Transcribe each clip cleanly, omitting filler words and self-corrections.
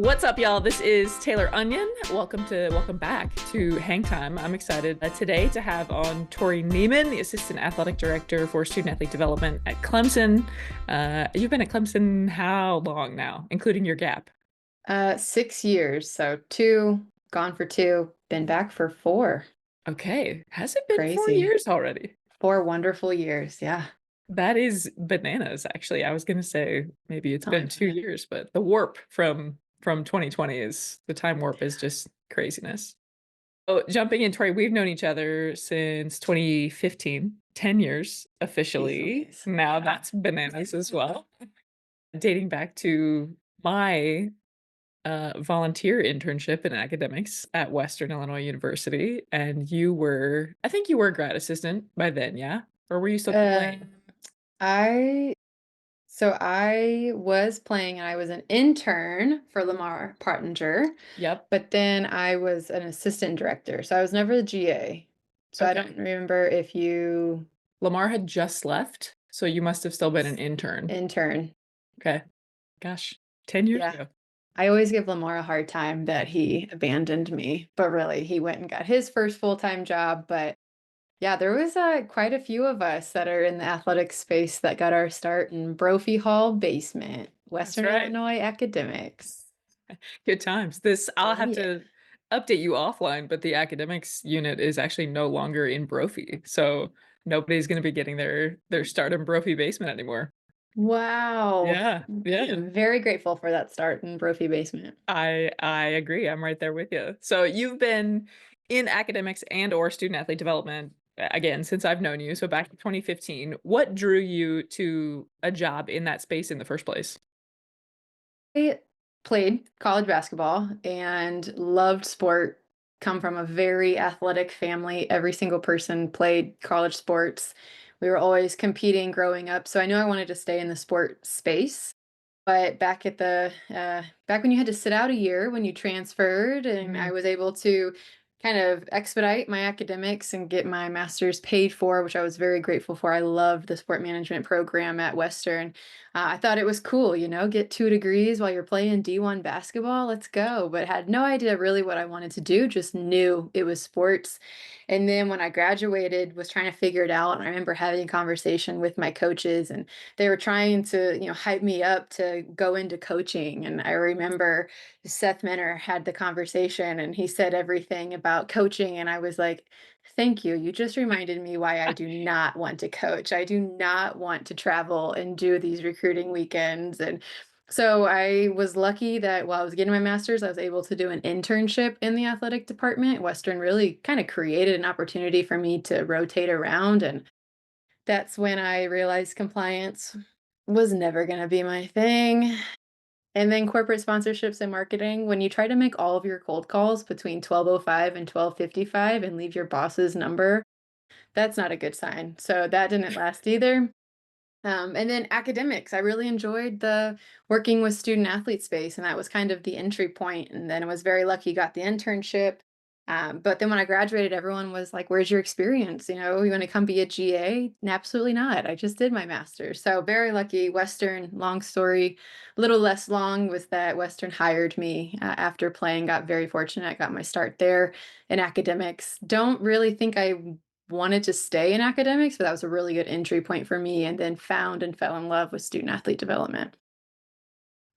What's up, y'all? This is Taylor Onion. Welcome back to Hang Time. I'm excited today to have on Tori Niemann, the Assistant Athletic Director for Student Athlete Development at Clemson. You've been at Clemson how long now, including your gap? 6 years. So two, gone for two, been back for four. Okay, has it been four Crazy. years already? 4 wonderful years. Yeah. That is bananas, actually. I was gonna say maybe it's been Time. 2 years, but the warp from 2020 is the time warp is just craziness. Oh, jumping in, Tori, we've known each other since 2015, 10 years Jeez officially. Louise. Now that's bananas as well. Dating back to my volunteer internship in academics at Western Illinois University. And I think you were a grad assistant by then, yeah? Or were you still Uh, playing? I I was playing and I was an intern for Lamar Pottinger, Yep. but then I was an assistant director. So I was never the GA. So I don't Okay. remember if you Lamar had just left, so you must have still been an s- intern. intern. Okay. Gosh, 10 years Yeah. ago. I always give Lamar a hard time that he abandoned me, but really, he went and got his first full-time job. But yeah, there was quite a few of us that are in the athletic space that got our start in Brophy Hall basement, That's Western right. Illinois academics. Good times. I'll Oh have yeah. to update you offline, but the academics unit is actually no longer in Brophy. So nobody's going to be getting their start in Brophy basement anymore. Wow. Yeah. Yeah. I'm very grateful for that start in Brophy basement. I agree. I'm right there with you. So you've been in academics and or student athlete development again since I've known you. So back in 2015, what drew you to a job in that space in the first place? I played college basketball and loved sport. Come from a very athletic family. Every single person played college sports. We were always competing growing up, so I knew I wanted to stay in the sport space. But back when you had to sit out a year when you transferred, and I Mm, was able to kind of expedite my academics and get my master's paid for, which I was very grateful for. I loved the sport management program at Western. I thought it was cool, get 2 degrees while you're playing D1 basketball. Let's go. But had no idea really what I wanted to do, just knew it was sports. And then when I graduated, was trying to figure it out. And I remember having a conversation with my coaches, and they were trying to, hype me up to go into coaching. And I remember Seth Minner had the conversation and he said everything about coaching. And I was like, thank you. You just reminded me why I do not want to coach. I do not want to travel and do these recruiting weekends. And so I was lucky that while I was getting my master's, I was able to do an internship in the athletic department. Western really kind of created an opportunity for me to rotate around. And that's when I realized compliance was never gonna be my thing. And then corporate sponsorships and marketing, when you try to make all of your cold calls between 12:05 and 12:55 and leave your boss's number, that's not a good sign. So that didn't last either. And then academics, I really enjoyed the working with student athlete space, and that was kind of the entry point. And then I was very lucky, got the internship. But then when I graduated, everyone was like, "Where's your experience? You want to come be a GA?" Absolutely not. I just did my master's. So very lucky. Western, long story, a little less long was that Western hired me after playing. Got very fortunate. Got my start there in academics. Don't really think I wanted to stay in academics, but that was a really good entry point for me, and then found and fell in love with student athlete development.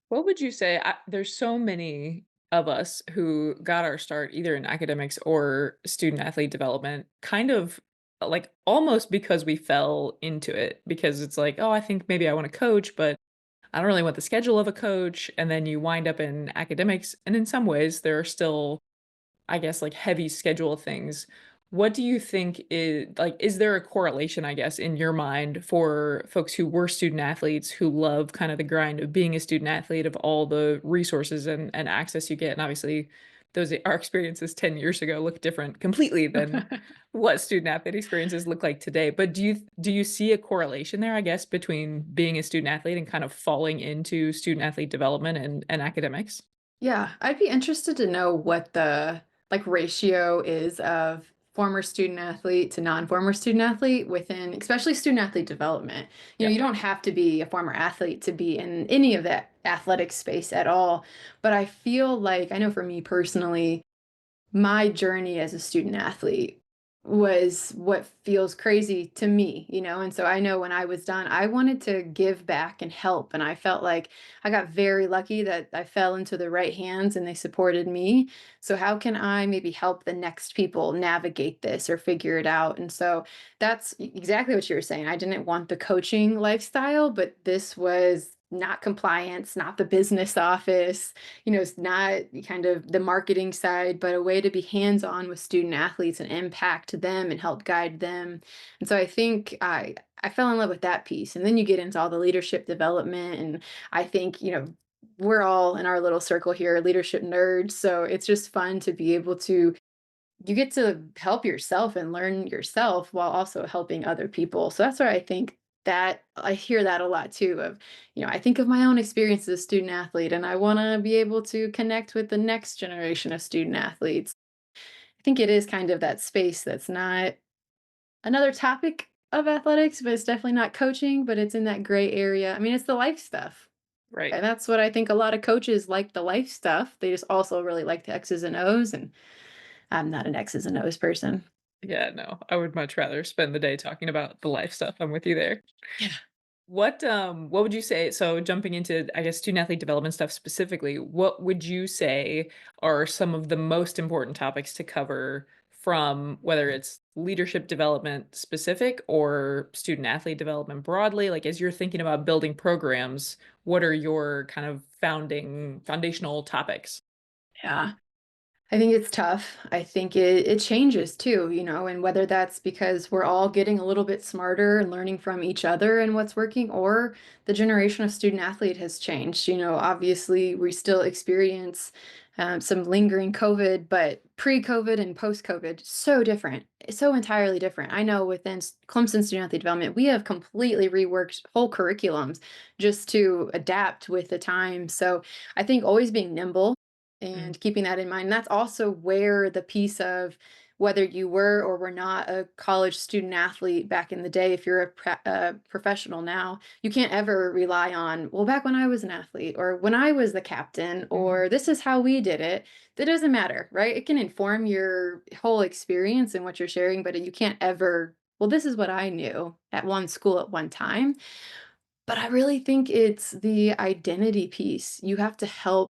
what would you say? There's so many of us who got our start either in academics or student athlete development, kind of like almost because we fell into it, because it's like, oh, I think maybe I want to coach, but I don't really want the schedule of a coach. And then you wind up in academics. And in some ways, there are still, I guess, like heavy schedule things. What do you think is there a correlation, I guess, in your mind for folks who were student athletes who love kind of the grind of being a student athlete, of all the resources and access you get? And obviously, our experiences 10 years ago look different completely than what student athlete experiences look like today. But do you see a correlation there, I guess, between being a student athlete and kind of falling into student athlete development and academics? Yeah, I'd be interested to know what the like ratio is of former student athlete to non-former student athlete within especially student athlete development. Yeah. You don't have to be a former athlete to be in any of that athletic space at all. But I feel like, I know for me personally, my journey as a student athlete was what feels crazy to me, and so I know when I was done, I wanted to give back and help, and I felt like I got very lucky that I fell into the right hands and they supported me. So how can I maybe help the next people navigate this or figure it out? And so that's exactly what you were saying. I didn't want the coaching lifestyle, but this was not compliance, not the business office, it's not kind of the marketing side, but a way to be hands on with student athletes and impact them and help guide them. And so I think I fell in love with that piece. And then you get into all the leadership development. And I think, we're all in our little circle here, leadership nerds. So it's just fun to be able to you get to help yourself and learn yourself while also helping other people. So that's where I think that I hear that a lot too of, I think of my own experience as a student athlete and I want to be able to connect with the next generation of student athletes. I think it is kind of that space that's not another topic of athletics, but it's definitely not coaching, but it's in that gray area. I mean, it's the life stuff. Right. And that's what I think a lot of coaches like the life stuff. They just also really like the X's and O's. And I'm not an X's and O's person. Yeah, no, I would much rather spend the day talking about the life stuff. I'm with you there. Yeah. What would you say, so jumping into, I guess, student athlete development stuff specifically, what would you say are some of the most important topics to cover from whether it's leadership development specific or student athlete development broadly? Like, as you're thinking about building programs, what are your kind of foundational topics? Yeah. I think it's tough. I think it changes too, and whether that's because we're all getting a little bit smarter and learning from each other and what's working, or the generation of student athlete has changed. Obviously we still experience some lingering COVID, but pre-COVID and post-COVID, so different, so entirely different. I know within Clemson student athlete development, we have completely reworked whole curriculums just to adapt with the time. So I think always being nimble Mm, and keeping that in mind. That's also where the piece of whether you were or were not a college student athlete back in the day, if you're a professional now, you can't ever rely on, well, back when I was an athlete or when I was the captain mhm, or this is how we did it. That doesn't matter, right? It can inform your whole experience and what you're sharing, but you can't ever, well, this is what I knew at one school at one time. But I really think it's the identity piece. You have to help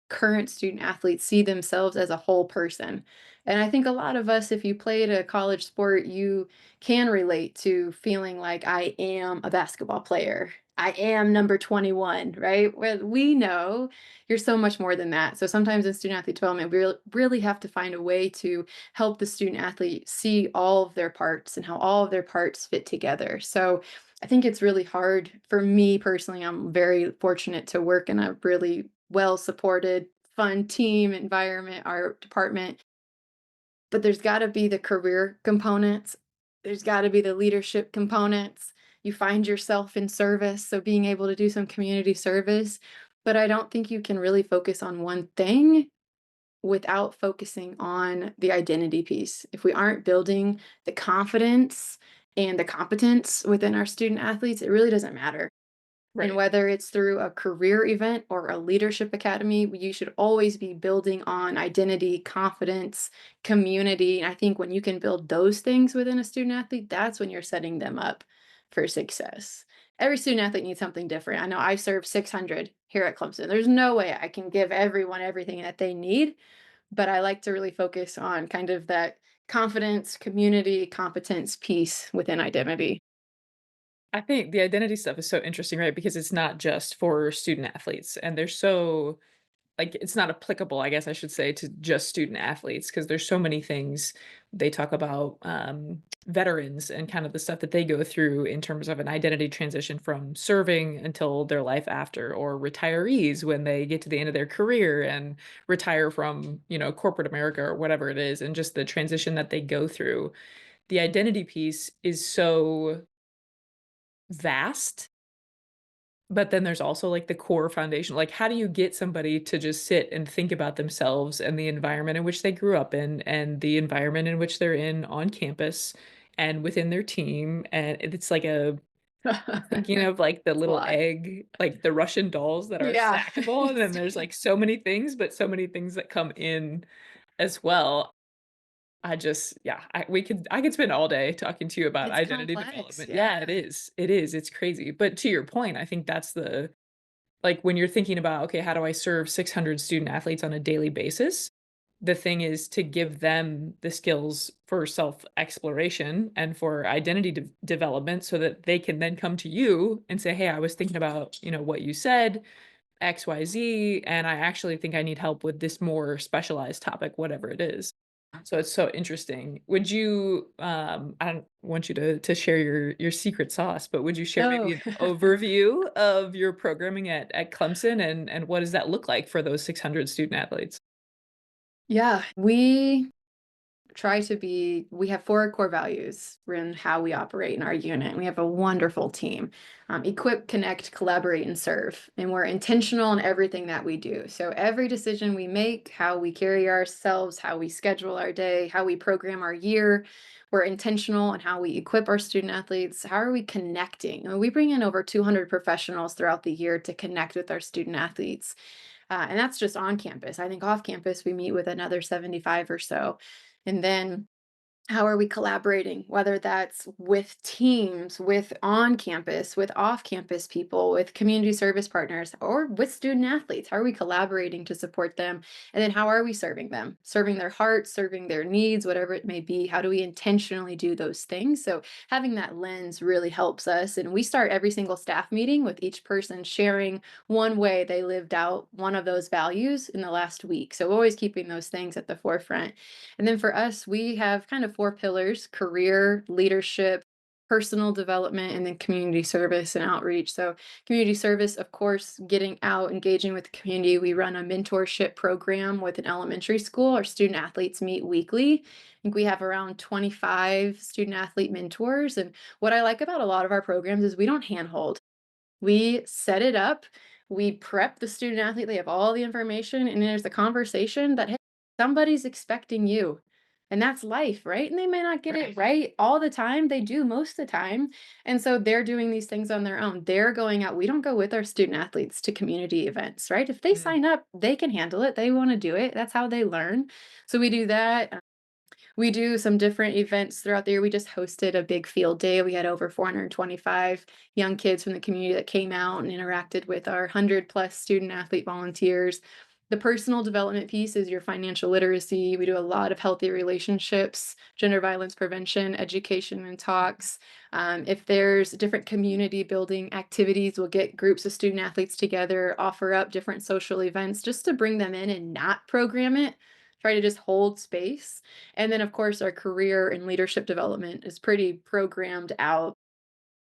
current student athletes see themselves as a whole person. And I think a lot of us, if you played a college sport, you can relate to feeling like I am a basketball player. I am number 21, right? Where we know you're so much more than that. So sometimes in student athlete development, we really have to find a way to help the student athlete see all of their parts and how all of their parts fit together. So I think it's really hard for me personally. I'm very fortunate to work in a really well supported, fun team environment, our department. But there's got to be the career components, there's got to be the leadership components. You find yourself in service, so being able to do some community service. But I don't think you can really focus on one thing without focusing on the identity piece. If we aren't building the confidence and the competence within our student athletes, it really doesn't matter. And right. whether it's through a career event or a leadership academy, you should always be building on identity, confidence, community. And I think when you can build those things within a student athlete, that's when you're setting them up for success. Every student athlete needs something different. I know I serve 600 here at Clemson. There's no way I can give everyone everything that they need, but I like to really focus on kind of that confidence, community, competence piece within identity. I think the identity stuff is so interesting, right? Because it's not just for student athletes, and they're so, like, it's not applicable, I guess I should say, to just student athletes because there's so many things they talk about, veterans and kind of the stuff that they go through in terms of an identity transition from serving until their life after, or retirees when they get to the end of their career and retire from, corporate America or whatever it is, and just the transition that they go through. The identity piece is so vast, but then there's also, like, the core foundation. Like, how do you get somebody to just sit and think about themselves and the environment in which they grew up in and the environment in which they're in on campus and within their team? And it's like a I'm thinking of, like, the It's a little lot. egg, like, the Russian dolls that are Yeah. stackable, and then there's, like, so many things, but so many things that come in as well. I just yeah, I could spend all day talking to you about It's identity complex, development. yeah. Yeah, it is, it's crazy, but to your point, I think that's the like, when you're thinking about, "Okay, how do I serve 600 student athletes on a daily basis?" The thing is to give them the skills for self-exploration and for identity development so that they can then come to you and say, "Hey, I was thinking about, you know, what you said, XYZ, and I actually think I need help with this more specialized topic," whatever it is. So it's so interesting. Would you, I don't want you to share your secret sauce, but would you share Oh. maybe an overview of your programming at Clemson and what does that look like for those 600 student athletes? Yeah, we have 4 core values in how we operate in our unit. We have a wonderful team. Equip, connect, collaborate, and serve. And we're intentional in everything that we do. So every decision we make, how we carry ourselves, how we schedule our day, how we program our year, we're intentional in how we equip our student athletes. How are we connecting? I mean, we bring in over 200 professionals throughout the year to connect with our student athletes. And that's just on campus. I think off campus, we meet with another 75 or so. And then how are we collaborating? Whether that's with teams, with on campus, with off campus people, with community service partners, or with student athletes. How are we collaborating to support them? And then how are we serving them? Serving their hearts, serving their needs, whatever it may be. How do we intentionally do those things? So having that lens really helps us. And we start every single staff meeting with each person sharing one way they lived out one of those values in the last week. So always keeping those things at the forefront. And then for us, we have kind of 4 pillars: career, leadership, personal development, and then community service and outreach. So, community service, of course, getting out, engaging with the community. We run a mentorship program with an elementary school. Our student athletes meet weekly. I think we have around 25 student athlete mentors. And what I like about a lot of our programs is we don't handhold. We set it up, we prep the student athlete, they have all the information, and there's a conversation that, "Hey, somebody's expecting you." And that's life, right? And they may not get it Right. right all the time, they do most of the time, and so they're doing these things on their own. They're going out, we don't go with our student athletes to community events, right? If they Mm, sign up, they can handle it, they wanna do it, that's how they learn. So we do that. We do some different events throughout the year. We just hosted a big field day. We had over 425 young kids from the community that came out and interacted with our 100 plus student athlete volunteers. The personal development piece is your financial literacy. We do a lot of healthy relationships, gender violence prevention, education, and talks. If there's different community building activities, we'll get groups of student athletes together, offer up different social events just to bring them in and not program it, try to just hold space. And then, of course, our career and leadership development is pretty programmed out.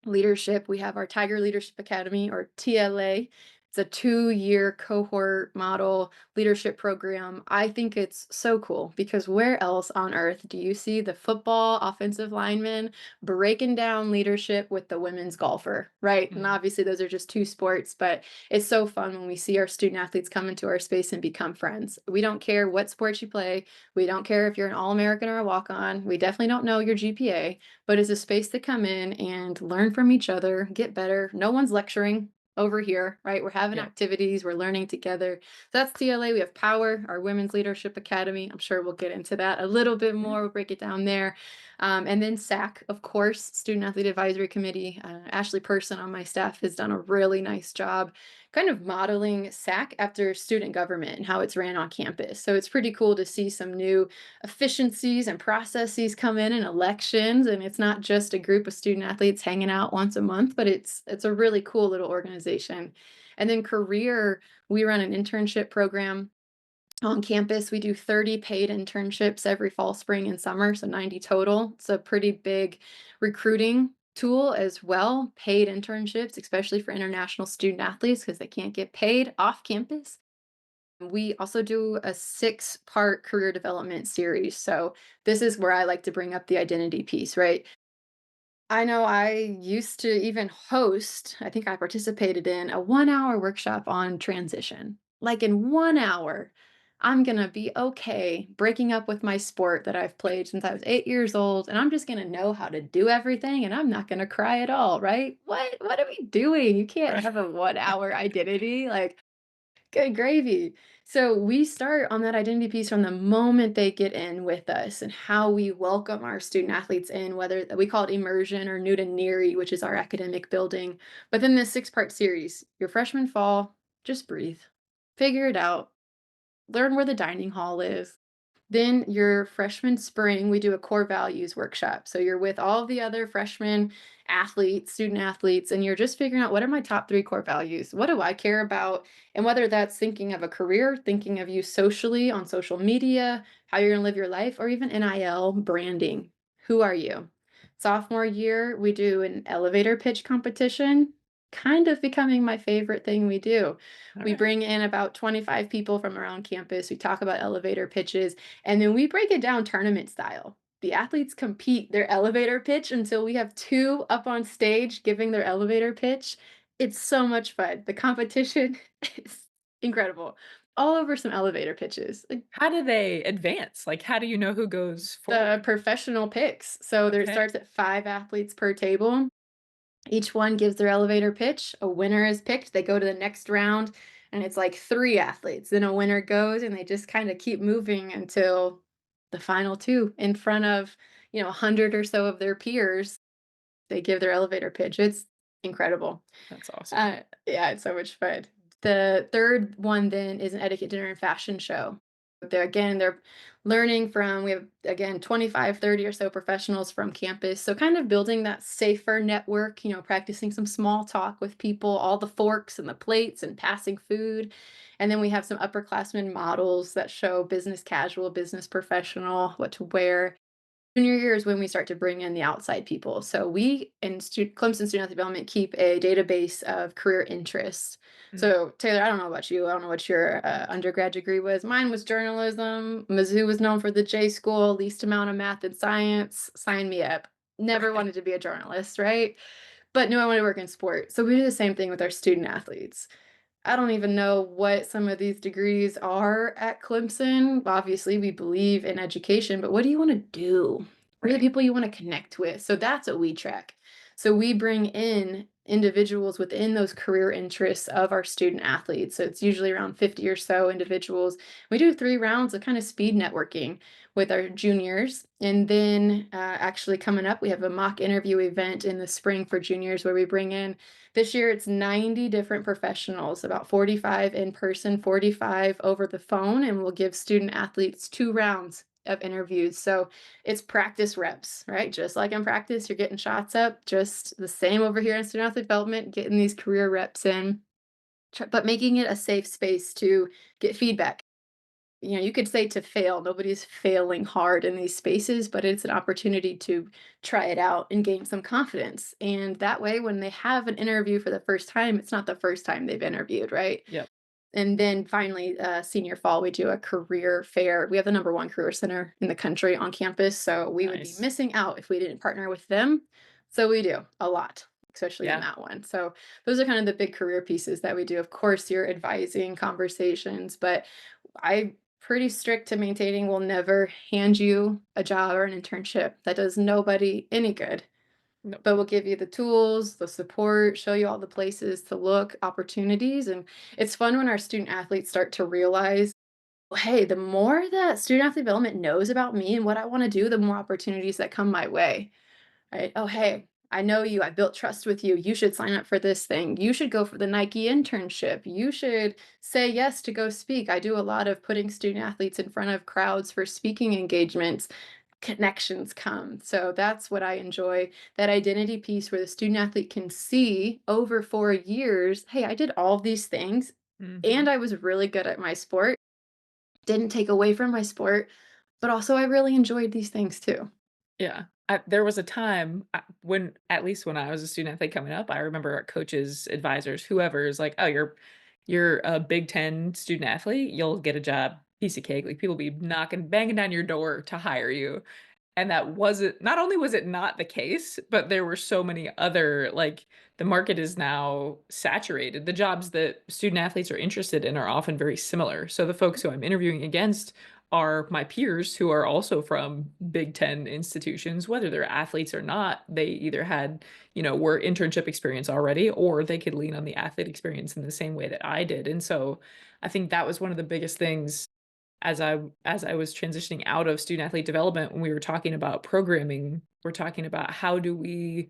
Leadership, we have our Tiger Leadership Academy, or TLA. It's a 2-year cohort model leadership program. I think it's so cool because where else on earth do you see the football offensive lineman breaking down leadership with the women's golfer, right? And mm, obviously, those are just 2 sports, but it's so fun when we see our student athletes come into our space and become friends. We don't care what sports you play. We don't care if you're an All American or a walk on. We definitely don't know your GPA, but it's a space to come in and learn from each other, get better. No one's lecturing over here, right? We're having yep, activities, we're learning together. So that's TLA. We have Power, our Women's Leadership Academy. I'm sure we'll get into that a little bit yeah, more. We'll break it down there. And then SAC, of course, Student Athlete Advisory Committee. Ashley Person on my staff has done a really nice job kind of modeling SAC after student government and how it's ran on campus. So it's pretty cool to see some new efficiencies and processes come in elections, and it's not just a group of student athletes hanging out once a month, but it's a really cool little organization. And then career, we run an internship program on campus. We do 30 paid internships every fall, spring, and summer, so 90 total. It's a pretty big recruiting tool as well. Paid internships, especially for international student athletes because they can't get paid off campus. We also do a 6-part career development series. So this is where I like to bring up the identity piece, right? I know I used to even host, I think I participated in a 1-hour workshop on transition. Like in 1 hour, I'm gonna be okay breaking up with my sport that I've played since I was 8 years old, and I'm just gonna know how to do everything, and I'm not gonna cry at all, right? What are we doing? You can't Right. have a 1-hour identity, like, good gravy. So we start on that identity piece from the moment they get in with us and how we welcome our student athletes in, whether we call it immersion or new to NERI, which is our academic building. But then this 6-part series, your freshman fall, just breathe, figure it out, learn where the dining hall is. Then your freshman spring, we do a core values workshop. So you're with all of the other freshman athletes, student athletes, and you're just figuring out what are my top 3 core values? What do I care about? And whether that's thinking of a career, thinking of you socially on social media, how you're gonna live your life, or even NIL branding. Who are you? Sophomore year, we do an elevator pitch competition, kind of becoming my favorite thing we do. We Alright. bring in about 25 people from around campus. We talk about elevator pitches, and then we break it down tournament style. The athletes compete their elevator pitch until we have 2 up on stage giving their elevator pitch. It's so much fun. The competition is incredible. All over some elevator pitches. Like, How do they advance? Like, how do you know who goes the forward? professional picks. So there it Okay. starts at 5 athletes per table. Each one gives their elevator pitch. A winner is picked. They go to the next round, and it's like 3 athletes. Then a winner goes, and they just kind of keep moving until the final 2 in front of, 100 or so of their peers. They give their elevator pitch. It's incredible. That's awesome. Yeah, it's so much fun. The third one then is an etiquette dinner and fashion show. They're learning from, we have again 25, 30 or so professionals from campus. So kind of building that safer network, practicing some small talk with people, all the forks and the plates and passing food. And then we have some upperclassmen models that show business casual, business professional, what to wear. Junior year is when we start to bring in the outside people. So we in Clemson Student Athlete Development keep a database of career interests. Mm, So Taylor, I don't know about you. I don't know what your undergrad degree was. Mine was journalism. Mizzou was known for the J school, least amount of math and science. Sign me up. Never right. wanted to be a journalist, right? But knew I wanted to work in sport. So we do the same thing with our student athletes. I don't even know what some of these degrees are at Clemson. Obviously, we believe in education, but what do you want to do? What are the Right. people you want to connect with? So that's what we track. So we bring in individuals within those career interests of our student athletes. So it's usually around 50 or so individuals. We do 3 rounds of kind of speed networking with our juniors. And then actually coming up, we have a mock interview event in the spring for juniors where we bring in, this year it's 90 different professionals, about 45 in person, 45 over the phone, and we'll give student athletes 2 rounds of interviews. So it's practice reps, right? Just like in practice, you're getting shots up, just the same over here in student athlete development, getting these career reps in, but making it a safe space to get feedback. You could say to fail. Nobody's failing hard in these spaces, but it's an opportunity to try it out and gain some confidence. And that way, when they have an interview for the first time, it's not the first time they've interviewed, right? Yep. And then finally, senior fall, we do a career fair. We have the number 1 career center in the country on campus. So we would be Nice. missing out if we didn't partner with them. So we do a lot, especially in Yeah. that one. So those are kind of the big career pieces that we do. Of course, you're advising conversations, but I'm pretty strict to maintaining we'll never hand you a job or an internship. That does nobody any good. Nope. But we'll give you the tools, the support, show you all the places to look, opportunities. And it's fun when our student athletes start to realize, well, hey, the more that student athlete development knows about me and what I want to do, the more opportunities that come my way. Right? Oh, hey, I know you. I built trust with you. You should sign up for this thing. You should go for the Nike internship. You should say yes to go speak. I do a lot of putting student athletes in front of crowds for speaking engagements. Connections come. So that's what I enjoy, that identity piece where the student athlete can see over 4 years, hey, I did all of these things Mhm. and I was really good at my sport. Didn't take away from my sport, but also I really enjoyed these things too. Yeah. There was a time, when at least when I was a student athlete coming up, I remember our coaches, advisors, whoever is like, "Oh, you're a Big 10 student athlete, you'll get a job, piece of cake." Like, people be knocking banging down your door to hire you. And that wasn't, not only was it not the case, but there were so many other, like, the market is now saturated. The jobs that student athletes are interested in are often very similar. So the folks who I'm interviewing against are my peers who are also from Big Ten institutions, whether they're athletes or not. They either had, were internship experience already, or they could lean on the athlete experience in the same way that I did. And so I think that was one of the biggest things as I was transitioning out of student athlete development when we were talking about programming, we're talking about how do we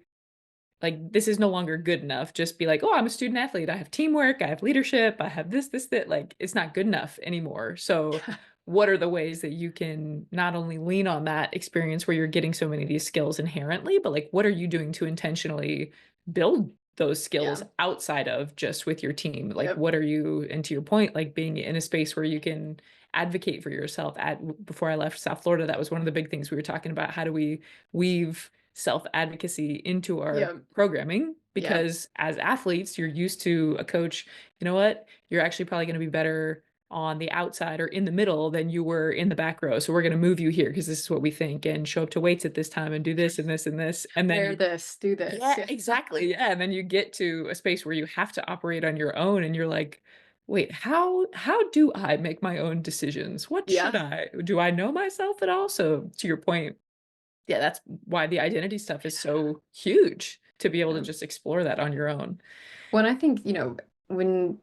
like, this is no longer good enough. Just be like, "Oh, I'm a student athlete. I have teamwork, I have leadership, I have this, that." Like, it's not good enough anymore. So, what are the ways that you can not only lean on that experience where you're getting so many of these skills inherently, but like, what are you doing to intentionally build those skills Yeah. outside of just with your team? Like, Yep. what are you, and to your point, like being in a space where you can advocate for yourself. Before I left South Florida, that was one of the big things we were talking about. How do we weave self advocacy into our Yep. programming? Yep. Because as athletes, you're used to a coach, you know what? You're actually probably going to be better on the outside or in the middle than you were in the back row. So we're going to move you here because this is what we think, and show up to weights at this time and do this and this and this. And then Wear you, this, do this. yeah, Yeah. exactly. Yeah. And then you get to a space where you have to operate on your own and you're like, wait, how do I make my own decisions? What should Yeah. I do? I know myself at all? So to your point, yeah, that's why the identity stuff is so huge to be able to Yeah. just explore that on your own. When I think, when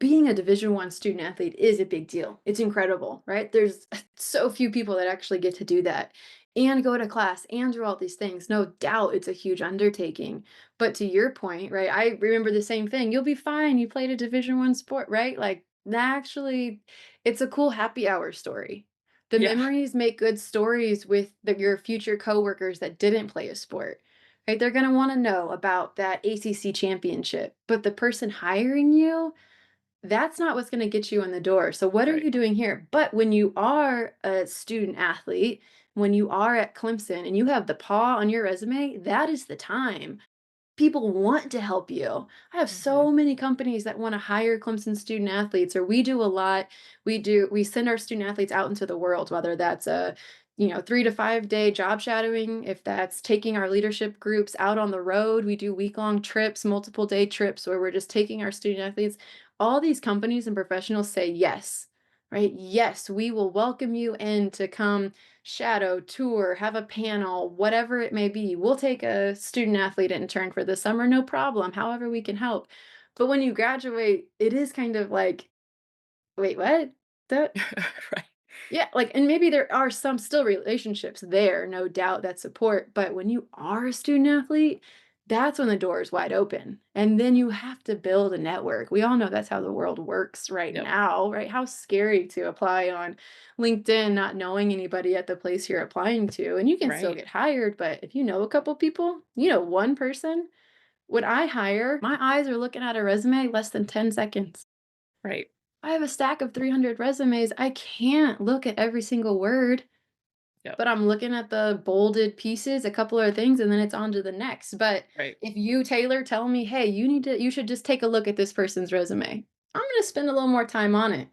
being a Division 1 student athlete is a big deal. It's incredible, right? There's so few people that actually get to do that and go to class and do all these things. No doubt it's a huge undertaking. But to your point, right? I remember the same thing. You'll be fine. You played a Division 1 sport, right? Like that actually, it's a cool happy hour story. The Yeah, memories make good stories with your future coworkers that didn't play a sport, right? They're going to want to know about that ACC championship, but the person hiring you, that's not what's gonna get you in the door. So what are right. you doing here? But when you are a student athlete, when you are at Clemson and you have the paw on your resume, that is the time. People want to help you. I have Mhm. so many companies that want to hire Clemson student athletes, or we do a lot. We send our student athletes out into the world, whether that's a 3 to 5 day job shadowing, if that's taking our leadership groups out on the road. We do week-long trips, multiple day trips where we're just taking our student athletes. All these companies and professionals say yes, right? Yes, we will welcome you in to come shadow, tour, have a panel, whatever it may be. We'll take a student athlete intern for the summer, no problem, however we can help. But when you graduate, it is kind of like, wait, what? That Right. yeah, like, and maybe there are some still relationships there, no doubt that support. But when you are a student athlete, that's when the door is wide open. And then you have to build a network. We all know that's how the world works right Yep. now, right? How scary to apply on LinkedIn, not knowing anybody at the place you're applying to. And you can still Right. get hired, but if you know a couple people, you know one person, when I hire, my eyes are looking at a resume less than 10 seconds. Right. I have a stack of 300 resumes. I can't look at every single word, Yep. but I'm looking at the bolded pieces, a couple of things, and then it's on to the next. But Right. if you, Taylor, tell me, hey, you should just take a look at this person's resume, I'm going to spend a little more time on it.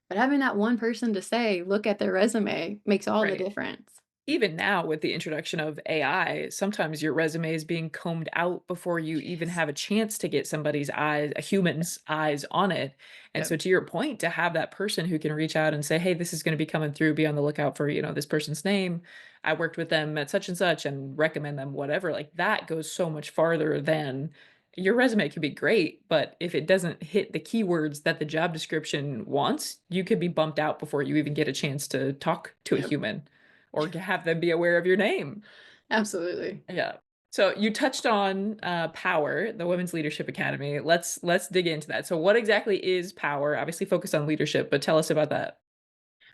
But having that one person to say, look at their resume makes all the Right. difference. Even now with the introduction of AI, sometimes your resume is being combed out before you even Yes. have a chance to get somebody's eyes, a human's eyes on it. And Yep. so to your point, to have that person who can reach out and say, "Hey, this is going to be coming through, be on the lookout for, this person's name. I worked with them at such and such and recommend them," whatever. Like that goes so much farther than your resume could be great, but if it doesn't hit the keywords that the job description wants, you could be bumped out before you even get a chance to talk to a Yep. human or to have them be aware of your name. Absolutely. Yeah. So you touched on Power, the Women's Leadership Academy. Let's dig into that. So what exactly is Power? Obviously focused on leadership, but tell us about that.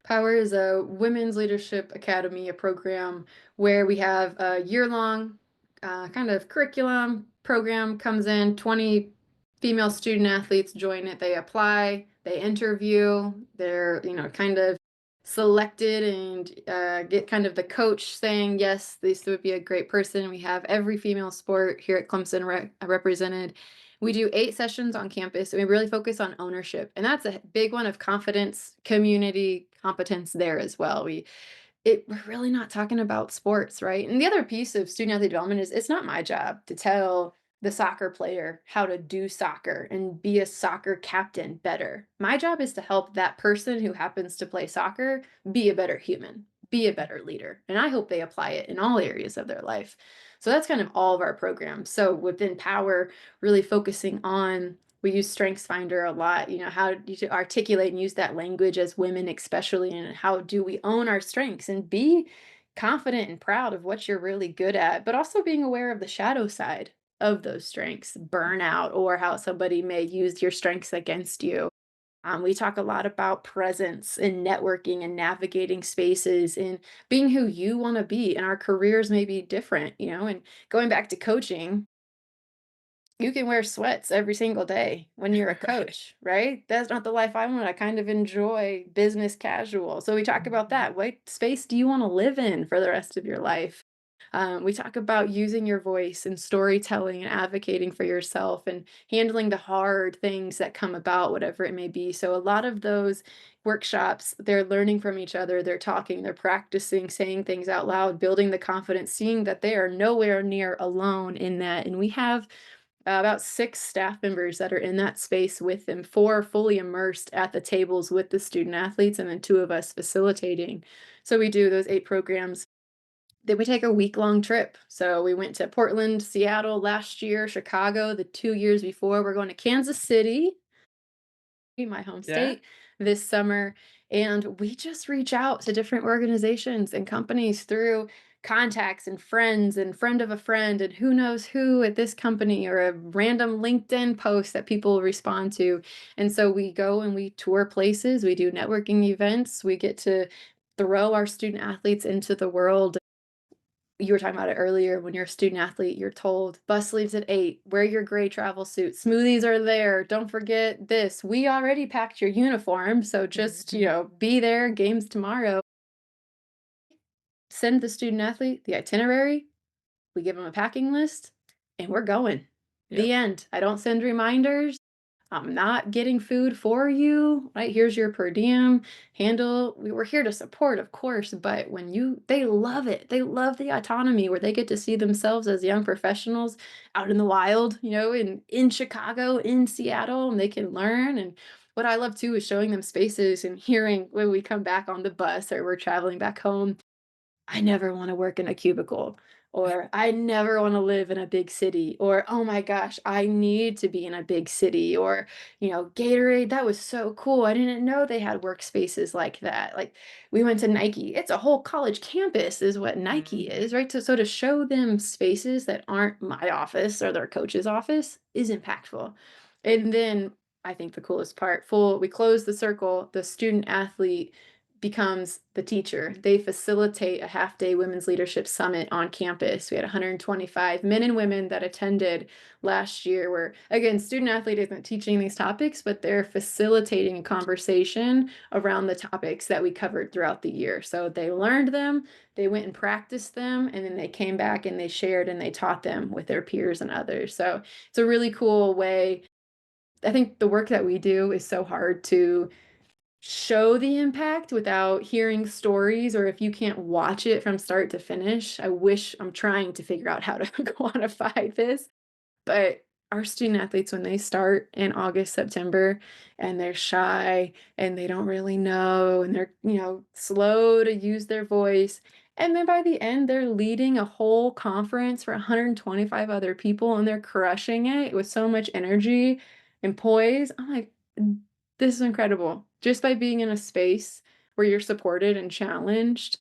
Power is a women's leadership academy, a program where we have a year-long kind of curriculum program comes in, 20 female student athletes join it. They apply, they interview, they're, kind of selected and get kind of the coach saying, yes, this would be a great person. We have every female sport here at Clemson represented. We do 8 sessions on campus and we really focus on ownership. And that's a big one of confidence, community competence there as well. We're really not talking about sports, right? And the other piece of student athlete development is it's not my job to tell the soccer player how to do soccer and be a soccer captain better. My job is to help that person who happens to play soccer be a better human, be a better leader. And I hope they apply it in all areas of their life. So that's kind of all of our programs. So within Power, really focusing on, we use Strengths Finder a lot, how do you articulate and use that language as women, especially, and how do we own our strengths and be confident and proud of what you're really good at, but also being aware of the shadow side of those strengths, burnout, or how somebody may use your strengths against you. We talk a lot about presence and networking and navigating spaces and being who you want to be. And our careers may be different, and going back to coaching, you can wear sweats every single day when you're a Right. coach, right? That's not the life I want. I kind of enjoy business casual. So we talk about Mhm. that. What space do you want to live in for the rest of your life? We talk about using your voice and storytelling and advocating for yourself and handling the hard things that come about, whatever it may be. So, a lot of those workshops, they're learning from each other, they're talking, they're practicing saying things out loud, building the confidence, seeing that they are nowhere near alone in that. And we have about 6 staff members that are in that space with them, 4 fully immersed at the tables with the student athletes, and then 2 of us facilitating. So we do those 8 programs. Then we take a week-long trip. So we went to Portland, Seattle last year, Chicago the 2 years before. We're going to Kansas City, my home Yeah. state, this summer. And we just reach out to different organizations and companies through contacts and friends and friend of a friend and who knows who at this company or a random LinkedIn post that people respond to. And so we go and we tour places, we do networking events, we get to throw our student athletes into the world. You were talking about it earlier. When you're a student athlete, you're told bus leaves at 8, wear your gray travel suit, smoothies are there, don't forget this. We already packed your uniform, so just, Mhm. be there, games tomorrow. Send the student athlete the itinerary, we give them a packing list, and we're going. The Yep. end. I don't send reminders. I'm not getting food for you, right? Here's your per diem. We were here to support, of course, but they love it. They love the autonomy where they get to see themselves as young professionals out in the wild, in Chicago, in Seattle, and they can learn. And what I love too is showing them spaces and hearing when we come back on the bus or we're traveling back home, I never wanna work in a cubicle, or I never wanna live in a big city, or, "Oh my gosh, I need to be in a big city," or, "Gatorade, that was so cool. I didn't know they had workspaces like that." Like, we went to Nike. It's a whole college campus is what Nike Mhm. is, right? So to show them spaces that aren't my office or their coach's office is impactful. And then I think the coolest part, we close the circle, the student athlete becomes the teacher. They facilitate a half day women's leadership summit on campus. We had 125 men and women that attended last year, where again, student athlete isn't teaching these topics, but they're facilitating a conversation around the topics that we covered throughout the year. So they learned them, they went and practiced them, and then they came back and they shared and they taught them with their peers and others. So it's a really cool way. I think the work that we do is so hard to show the impact without hearing stories, or if you can't watch it from start to finish. I'm trying to figure out how to quantify this, but our student athletes, when they start in August, September, and they're shy and they don't really know, and they're, slow to use their voice. And then by the end, they're leading a whole conference for 125 other people and they're crushing it with so much energy and poise. I'm like, this is incredible. Just by being in a space where you're supported and challenged,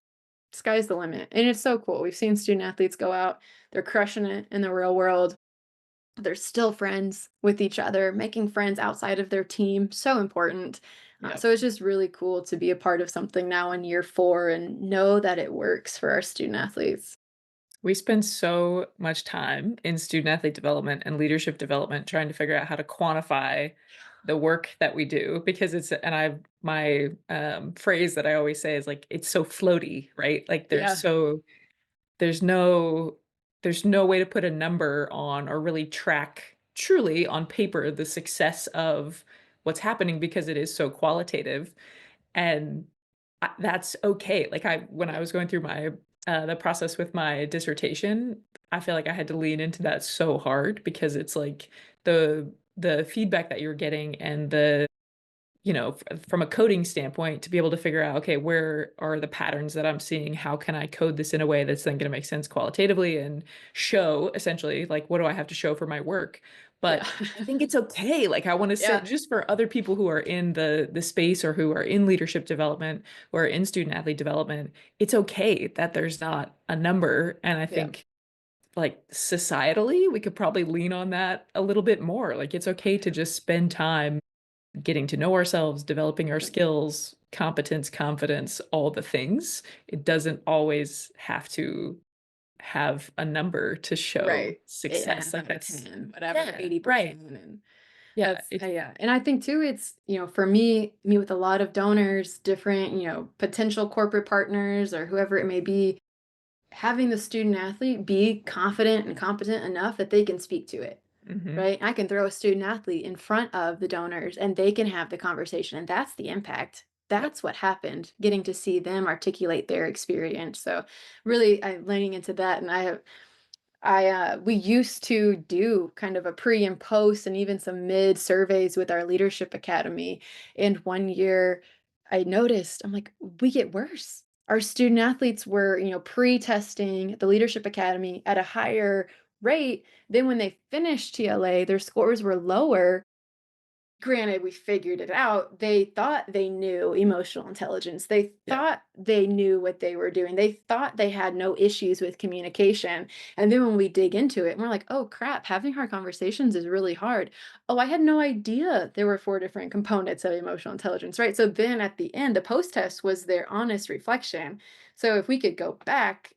sky's the limit. And it's so cool. We've seen student athletes go out, they're crushing it in the real world. They're still friends with each other, making friends outside of their team, so important. Yep. So it's just really cool to be a part of something now in year 4 and know that it works for our student athletes. We spend so much time in student athlete development and leadership development trying to figure out how to quantify the work that we do because phrase that I always say is like, it's so floaty, right? Like Yeah. there's no there's no way to put a number on or really track truly on paper the success of what's happening because it is so qualitative. And that's okay. Like, when I was going through my the process with my dissertation, I feel like I had to lean into that so hard because it's like the feedback that you're getting and the from a coding standpoint, to be able to figure out, okay, where are the patterns that I'm seeing? How can I code this in a way that's then going to make sense qualitatively and show essentially, like, what do I have to show for my work? Yeah. But I think it's okay. Like, I want to say, Yeah. just for other people who are in the space or who are in leadership development or in student athlete development, it's okay that there's not a number. And I Yeah. think like societally, we could probably lean on that a little bit more. Like, it's okay to just spend time getting to know ourselves, developing our skills, competence, confidence, all the things. It doesn't always have to have a number to show Right. 8 success. Like out of that's 10, whatever, yeah, right. 80%, and Yeah, that's it's yeah, and I think too it's, for me, meet with a lot of donors, different, potential corporate partners or whoever it may be, having the student athlete be confident and competent enough that they can speak to it, mhm, right? I can throw a student athlete in front of the donors and they can have the conversation, and that's the impact. yep, That's what happened, getting to see them articulate their experience. So really I'm leaning into that, and we used to do kind of a pre and post and even some mid surveys with our leadership academy. And one year I noticed, I'm like, we get worse. Our student athletes were, pre-testing the leadership academy at a higher rate. Then when they finished TLA, their scores were lower. Granted, we figured it out. They thought they knew emotional intelligence. They yep, thought they knew what they were doing. They thought they had no issues with communication. And then when we dig into it, we're like, oh crap, having hard conversations is really hard. Oh, I had no idea there were 4 different components of emotional intelligence, right? So then at the end, the post test was their honest reflection. So if we could go back,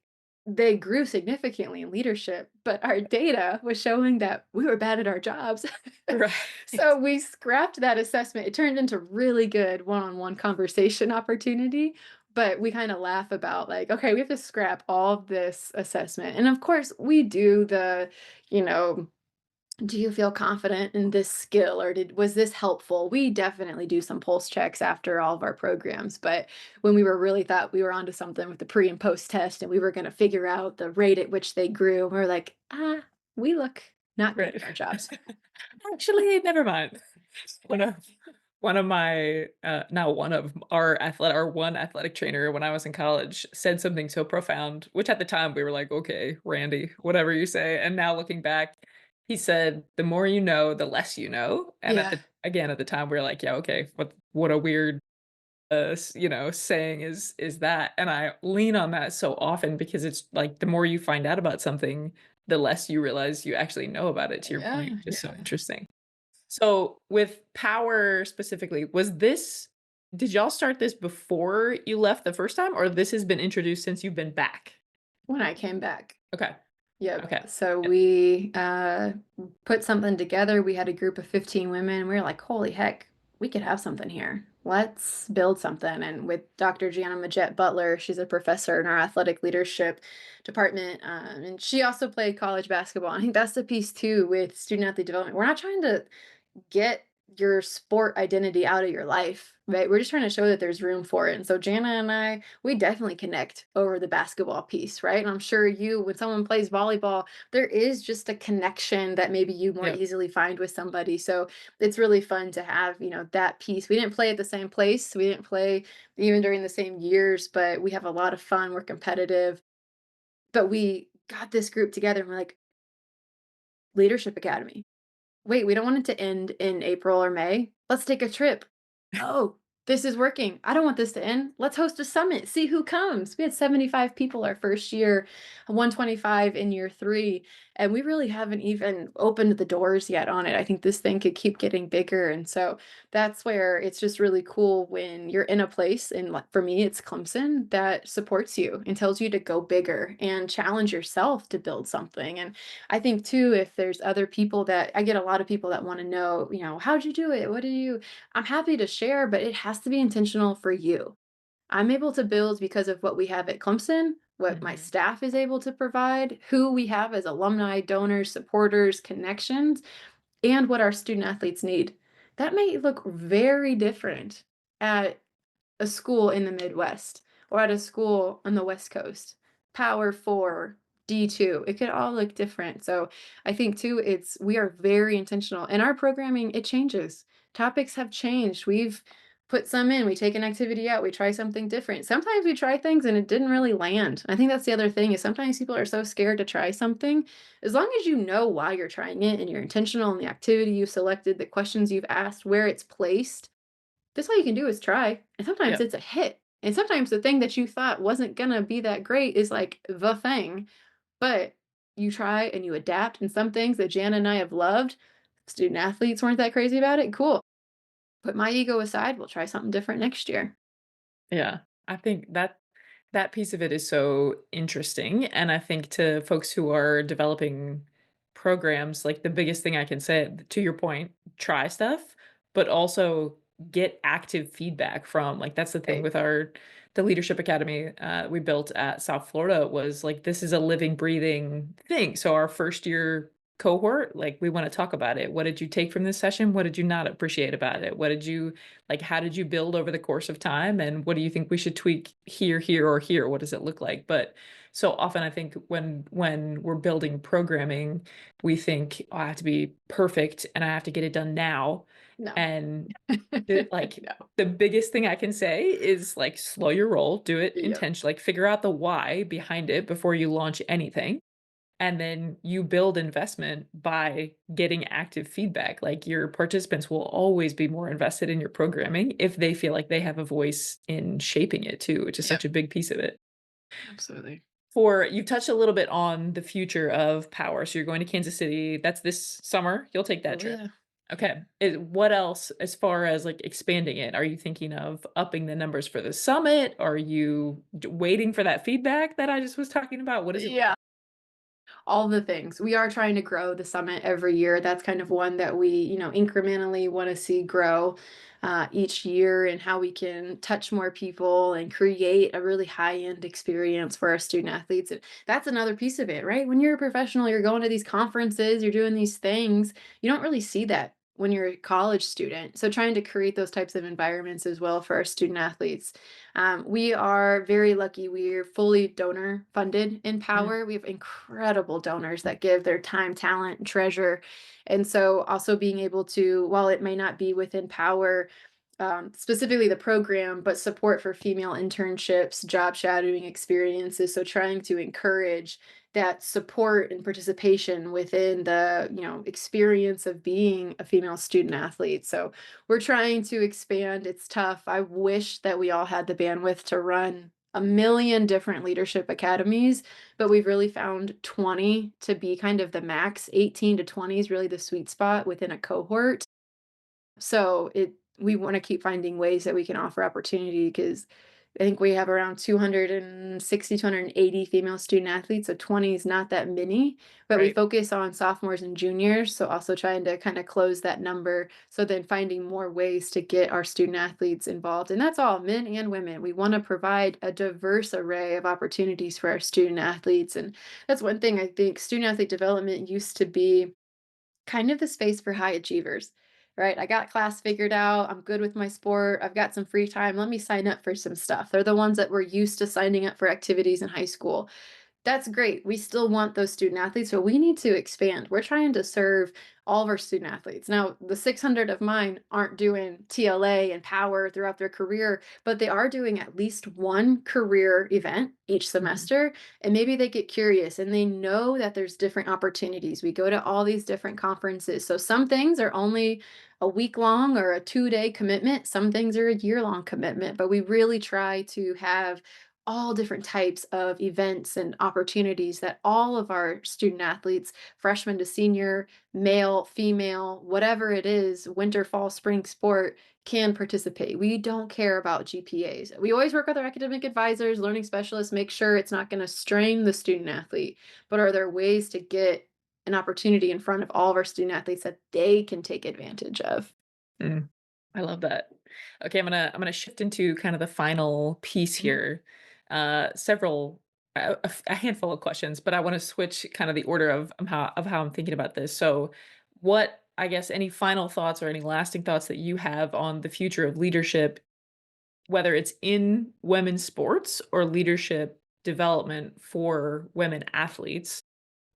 they grew significantly in leadership, but our data was showing that we were bad at our jobs. right. So we scrapped that assessment. It turned into really good one-on-one conversation opportunity, but we kind of laugh about like, okay, we have to scrap all of this assessment. And of course, we do you know, do you feel confident in this skill, or was this helpful? We definitely do some pulse checks after all of our programs, but when we were really thought we were onto something with the pre and post test and we were going to figure out the rate at which they grew, we are like, we look not good Right. at our jobs. Actually, never mind. One of one of my not one of our one athletic trainer when I was in college said something so profound, which at the time we were like, okay, Randy, whatever you say. And now looking back, he said, the more you know, the less you know. And Yeah. at the time we were like, yeah, okay, what a weird saying is that. And I lean on that so often because it's like the more you find out about something, the less you realize you actually know about it, to your point, Yeah, which is so yeah. interesting. So, with power specifically, did y'all start this before you left the first time, or this has been introduced since you've been back? When I came back. Okay, Yep. okay. So Yep. we put something together. We had a group of 15 women. We were like, holy heck, we could have something here. Let's build something. And with Dr. Gianna Majette Butler, she's a professor in our athletic leadership department. And she also played college basketball. I think that's the piece too with student athlete development. We're not trying to get your sport identity out of your life, right? We're just trying to show that there's room for it. And so Jana and I, we definitely connect over the basketball piece, right? And I'm sure you, when someone plays volleyball, there is just a connection that maybe you more Yep. easily find with somebody. So it's really fun to have, that piece. We didn't play at the same place. We didn't play even during the same years, but we have a lot of fun. We're competitive. But we got this group together and we're like, Leadership Academy. Wait, we don't want it to end in April or May. Let's take a trip. Oh, this is working. I don't want this to end. Let's host a summit. See who comes. We had 75 people our first year, 125 in year 3, and we really haven't even opened the doors yet on it. I think this thing could keep getting bigger, and so that's where it's just really cool when you're in a place, and like for me, it's Clemson, that supports you and tells you to go bigger and challenge yourself to build something. And I think too, if there's other people, that I get a lot of people that want to know, how'd you do it? What do you I'm happy to share, but it has to be intentional for you. I'm able to build because of what we have at Clemson, what my Mhm. staff is able to provide, who we have as alumni, donors, supporters, connections, and what our student athletes need. That may look very different at a school in the Midwest or at a school on the West Coast. Power 4, D2. It could all look different. So I think too, we are very intentional. And our programming, it changes. Topics have changed. We've put some in, we take an activity out, we try something different. Sometimes we try things and it didn't really land. I think that's the other thing is sometimes people are so scared to try something. As long as you know why you're trying it and you're intentional in the activity you selected, the questions you've asked, where it's placed, that's all you can do is try, and sometimes Yeah. it's a hit, and sometimes the thing that you thought wasn't gonna be that great is, like, the thing, but you try and you adapt, and some things that Jan and I have loved, student athletes weren't that crazy about it, cool. Put my ego aside, we'll try something different next year. Yeah, I think that that piece of it is so interesting, and I think to folks who are developing programs, like, the biggest thing I can say, to your point, try stuff, but also get active feedback from, like, that's the thing Right. with our the leadership academy, we built at South Florida was, like, this is a living, breathing thing, so our first year cohort, like, we wanna talk about it. What did you take from this session? What did you not appreciate about it? What did you like, how did you build over the course of time? And what do you think we should tweak here, here, or here? What does it look like? But so often I think when we're building programming, we think, oh, I have to be perfect and I have to get it done now. No. And like No. the biggest thing I can say is like slow your roll, do it Yep. intentionally, like figure out the why behind it before you launch anything and then you build investment by getting active feedback. Like your participants will always be more invested in your programming if they feel like they have a voice in shaping it too, which is Yep. such a big piece of it. Absolutely. For you touched a little bit on the future of power. So you're going to Kansas City. That's this summer. You'll take that Oh, trip. yeah. Okay. What else as far as like expanding it? Are you thinking of upping the numbers for the summit? Are you waiting for that feedback that I just was talking about? What does it look Yeah. All the things. We are trying to grow the summit every year. That's kind of one that we, incrementally want to see grow each year and how we can touch more people and create a really high end experience for our student athletes. And that's another piece of it, right? When you're a professional, you're going to these conferences, you're doing these things, you don't really see that when you're a college student. So trying to create those types of environments as well for our student athletes. We are very lucky. We're fully donor funded in Mm, Power. We have incredible donors that give their time, talent, and treasure. And so, also being able to, while it may not be within Power, specifically the program, but support for female internships, job shadowing experiences. So, trying to encourage that support and participation within the experience of being a female student athlete. So we're trying to expand. It's tough. I wish that we all had the bandwidth to run a million different leadership academies, but we've really found 20 to be kind of the max. 18 to 20 is really the sweet spot within a cohort. So we want to keep finding ways that we can offer opportunity because I think we have around 260, 280 female student athletes. So 20 is not that many, but we right. focus on sophomores and juniors. So also trying to kind of close that number. So then finding more ways to get our student athletes involved. And that's all men and women. We want to provide a diverse array of opportunities for our student athletes. And that's one thing I think student athlete development used to be kind of the space for high achievers, right? I got class figured out. I'm good with my sport. I've got some free time. Let me sign up for some stuff. They're the ones that were used to signing up for activities in high school. That's great. We still want those student athletes, but we need to expand. We're trying to serve all of our student athletes. Now, the 600 of mine aren't doing TLA and power throughout their career, but they are doing at least one career event each Mhm. semester. And maybe they get curious and they know that there's different opportunities. We go to all these different conferences. So some things are only a week long or a 2-day commitment. Some things are a year long commitment, but we really try to have all different types of events and opportunities that all of our student athletes, freshman to senior, male, female, whatever it is, winter, fall, spring sport, can participate. We don't care about GPAs. We always work with our academic advisors, learning specialists, make sure it's not going to strain the student athlete, but are there ways to get an opportunity in front of all of our student athletes that they can take advantage of? Mm, I love that. Okay, I'm gonna shift into kind of the final piece Mhm. here. Several a handful of questions, but I want to switch kind of the order of how I'm thinking about this. So, what I guess any final thoughts or any lasting thoughts that you have on the future of leadership, whether it's in women's sports or leadership development for women athletes.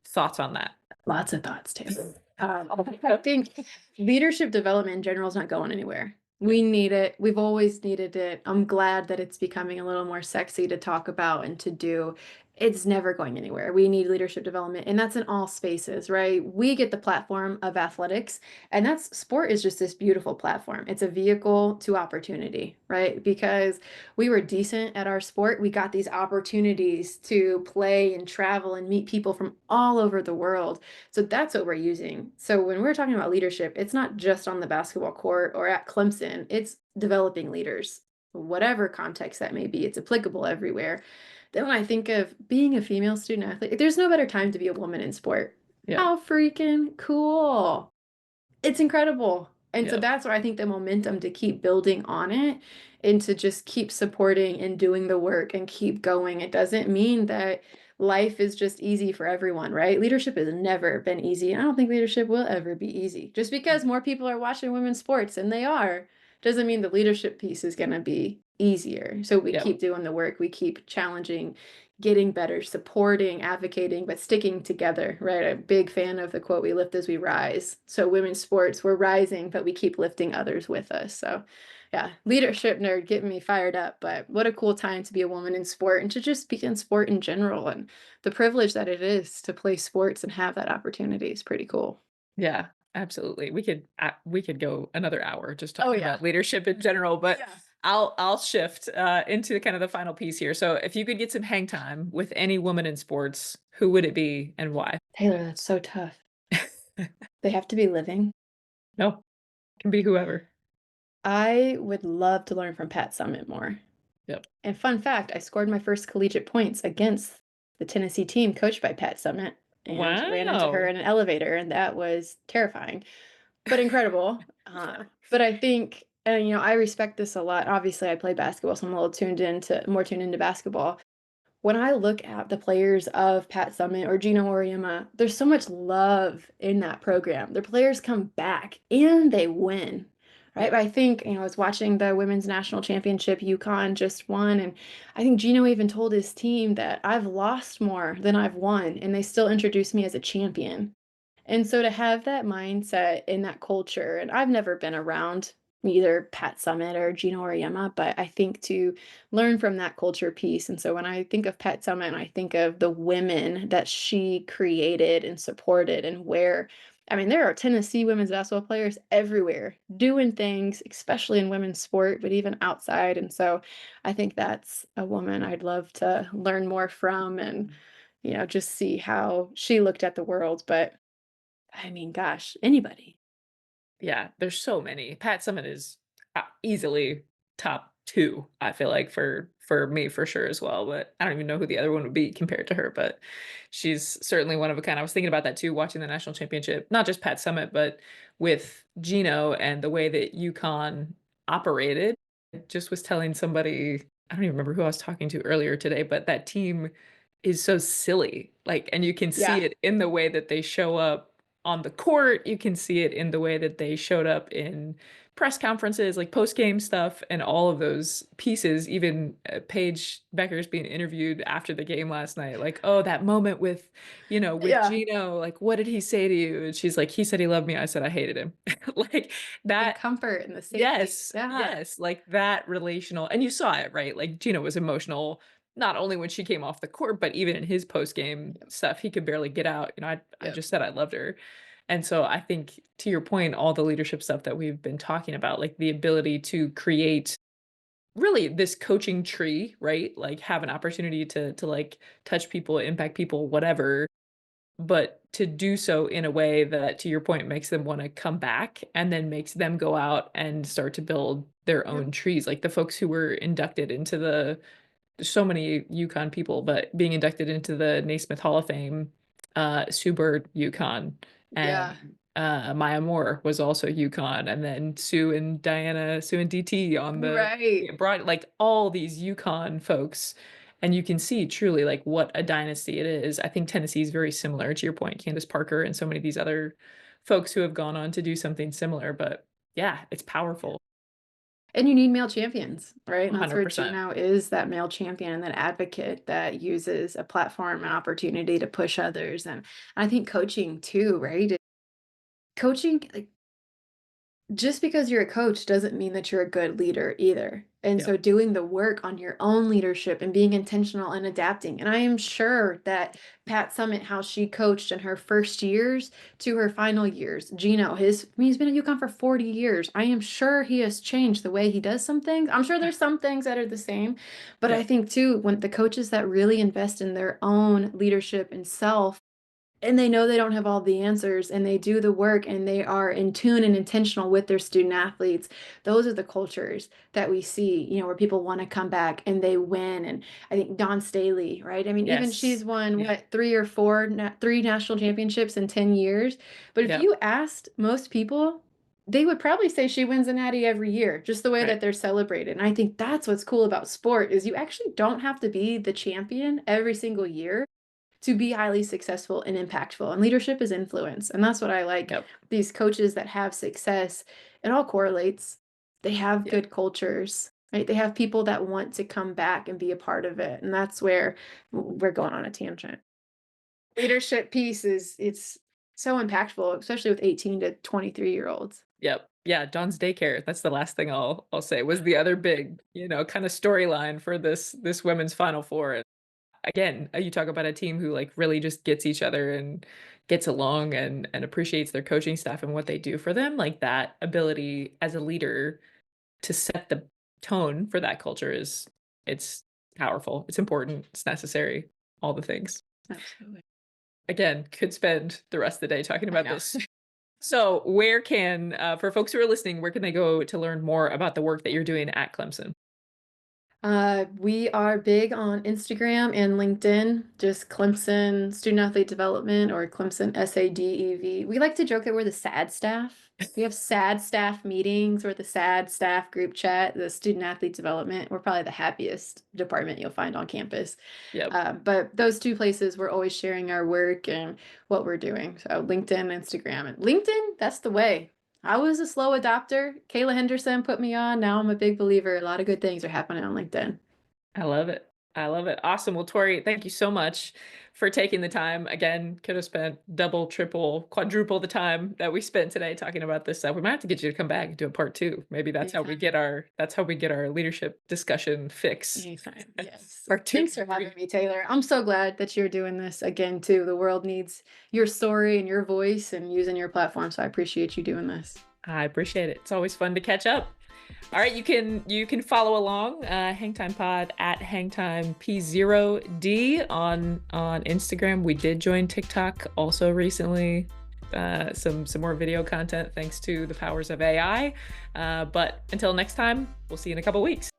Thoughts on that? Lots of thoughts, Taylor. I think leadership development in general is not going anywhere. Yeah, We need it. We've always needed it. I'm glad that it's becoming a little more sexy to talk about and to do. It's never going anywhere. We need leadership development, and that's in all spaces, right? We get the platform of athletics, and that's sport is just this beautiful platform. It's a vehicle to opportunity, right? Because we were decent at our sport, we got these opportunities to play and travel and meet people from all over the world. So that's what we're using. So when we're talking about leadership, it's not just on the basketball court or at Clemson, it's developing leaders, whatever context that may be, it's applicable everywhere. Then when I think of being a female student athlete, there's no better time to be a woman in sport. yeah, How freaking cool! It's incredible. And so yeah, that's where I think the momentum to keep building on it and to just keep supporting and doing the work and keep going. It doesn't mean that life is just easy for everyone, right? Leadership has never been easy. I don't think leadership will ever be easy. Just because more people are watching women's sports, and they are, doesn't mean the leadership piece is going to be easier. So we yeah, keep doing the work, we keep challenging, getting better, supporting, advocating, but sticking together, right? A big fan of the quote, we lift as we rise. So women's sports, we're rising, but we keep lifting others with us. So yeah, leadership nerd getting me fired up, but what a cool time to be a woman in sport and to just be in sport in general. And the privilege that it is to play sports and have that opportunity is pretty cool. yeah, absolutely. We could go another hour just Oh talking yeah. about leadership in general, but Yeah. I'll shift into kind of the final piece here. So, if you could get some hang time with any woman in sports, who would it be and why? Taylor, that's so tough. They have to be living. No, can be whoever. I would love to learn from Pat Summit more. Yep. And fun fact, I scored my first collegiate points against the Tennessee team coached by Pat Summitt and ran into her Wow. in an elevator, and that was terrifying, but incredible. But I think, and I respect this a lot. Obviously, I play basketball, so I'm a little more tuned into basketball. When I look at the players of Pat Summitt or Gino Auriemma, there's so much love in that program. Their players come back and they win, right? Yeah. But I think, I was watching the women's national championship, UConn just won, and I think Gino even told his team that I've lost more than I've won, and they still introduced me as a champion. And so to have that mindset in that culture, and I've never been around either Pat Summitt or Gino Auriemma, but I think to learn from that culture piece. And so when I think of Pat Summitt, I think of the women that she created and supported, and where, I mean, there are Tennessee women's basketball players everywhere doing things, especially in women's sport, but even outside. And so I think that's a woman I'd love to learn more from, and just see how she looked at the world. But I mean, gosh, anybody. Yeah, there's so many. Pat Summitt is, easily top 2, I feel like, for me, for sure, as well, but I don't even know who the other one would be compared to her, but she's certainly one of a kind. I was thinking about that too, watching the national championship, not just Pat Summitt, but with Gino and the way that UConn operated. I just was telling somebody, I don't even remember who I was talking to earlier today, but that team is so silly, like, and you can see Yeah. it in the way that they show up on the court, you can see it in the way that they showed up in press conferences, like post-game stuff and all of those pieces, even, Paige Becker's being interviewed after the game last night, like, "Oh, that moment with, with Yeah. Gino, like, what did he say to you?" And she's like, "He said he loved me, I said I hated him." Like, The that comfort and the safety. yes, Yeah. yes, like, that relational and you saw it, right? Like, Gino was emotional, not only when she came off the court, but even in his post-game Yep. stuff, he could barely get out, I Yep. just said I loved her. And so I think to your point, all the leadership stuff that we've been talking about, like the ability to create really this coaching tree, right? Like have an opportunity to like touch people, impact people, whatever, but to do so in a way that, to your point, makes them want to come back and then makes them go out and start to build their Yep. own trees. Like the folks who were inducted into there's so many UConn people, but being inducted into the Naismith Hall of Fame, Sue Bird, UConn, Yeah. and Maya Moore was also UConn, and then Sue and DT on the Right. broad, like all these UConn folks, and you can see truly like what a dynasty it is. I think Tennessee is very similar to your point, Candace Parker, and so many of these other folks who have gone on to do something similar. But yeah, it's powerful. And you need male champions, right? And that's where 100%. Gino is that male champion and that advocate that uses a platform and opportunity to push others. And I think coaching too, right? Coaching, like, just because you're a coach doesn't mean that you're a good leader either. And Yep. so doing the work on your own leadership and being intentional and adapting. And I am sure that Pat Summit, how she coached in her first years to her final years, Gino, he's been at UConn for 40 years. I am sure he has changed the way he does some things. I'm sure there's some things that are the same, but I Yep. think too, when the coaches that really invest in their own leadership and self, and they know they don't have all the answers and they do the work and they are in tune and intentional with their student athletes. Those are the cultures that we see, where people want to come back and they win. And I think Dawn Staley, right? I mean, even Yes. she's won Yeah. what, three or four, three national championships in 10 years. But if Yep. you asked most people, they would probably say she wins a natty every year, just the way Right. that they're celebrated. And I think that's what's cool about sport is you actually don't have to be the champion every single year to be highly successful and impactful. And leadership is influence. And that's what I like. Yep. These coaches that have success, it all correlates. They have Yep. good cultures, right? They have people that want to come back and be a part of it. And that's where we're going on a tangent. Leadership piece is it's so impactful, especially with 18 to 23-year-olds. Yep. Yeah, Dawn's daycare, that's the last thing I'll say, was the other big, kinda storyline for this women's Final Four, and again, you talk about a team who, like, really just gets each other and gets along and appreciates their coaching staff and what they do for them, like, that ability as a leader to set the tone for that culture it's powerful, it's important, it's necessary, all the things. Absolutely. Again, could spend the rest of the day talking I about know. this. So, where can for folks who are listening, where can they go to learn more about the work that you're doing at Clemson? We are big on Instagram and LinkedIn, just Clemson Student Athlete Development or Clemson SADEV. We like to joke that we're the SAD staff. We have SAD staff meetings or the SAD staff group chat, the Student Athlete Development. We're probably the happiest department you'll find on campus. Yep, But those two places, we're always sharing our work and what we're doing. So LinkedIn, Instagram, and LinkedIn, that's the way. I was a slow adopter. Kayla Henderson put me on. Now I'm a big believer. A lot of good things are happening on LinkedIn. I love it. I love it. Awesome. Well, Tori, thank you so much for taking the time. Again, could have spent double, triple, quadruple the time that we spent today talking about this stuff. We might have to get you to come back and do a part two. Maybe Anytime. that's how we get our leadership discussion fix. Anytime. Yes. Part two Thanks and for having three. me, Taylor. I'm so glad that you're doing this again, too. The world needs your story and your voice and using your platform. So I appreciate you doing this. I appreciate it. It's always fun to catch up. All right, you can follow along Hangtime Pod at Hangtime P0D on Instagram. We did join TikTok also recently. Some more video content thanks to the powers of AI. But until next time, we'll see you in a couple weeks.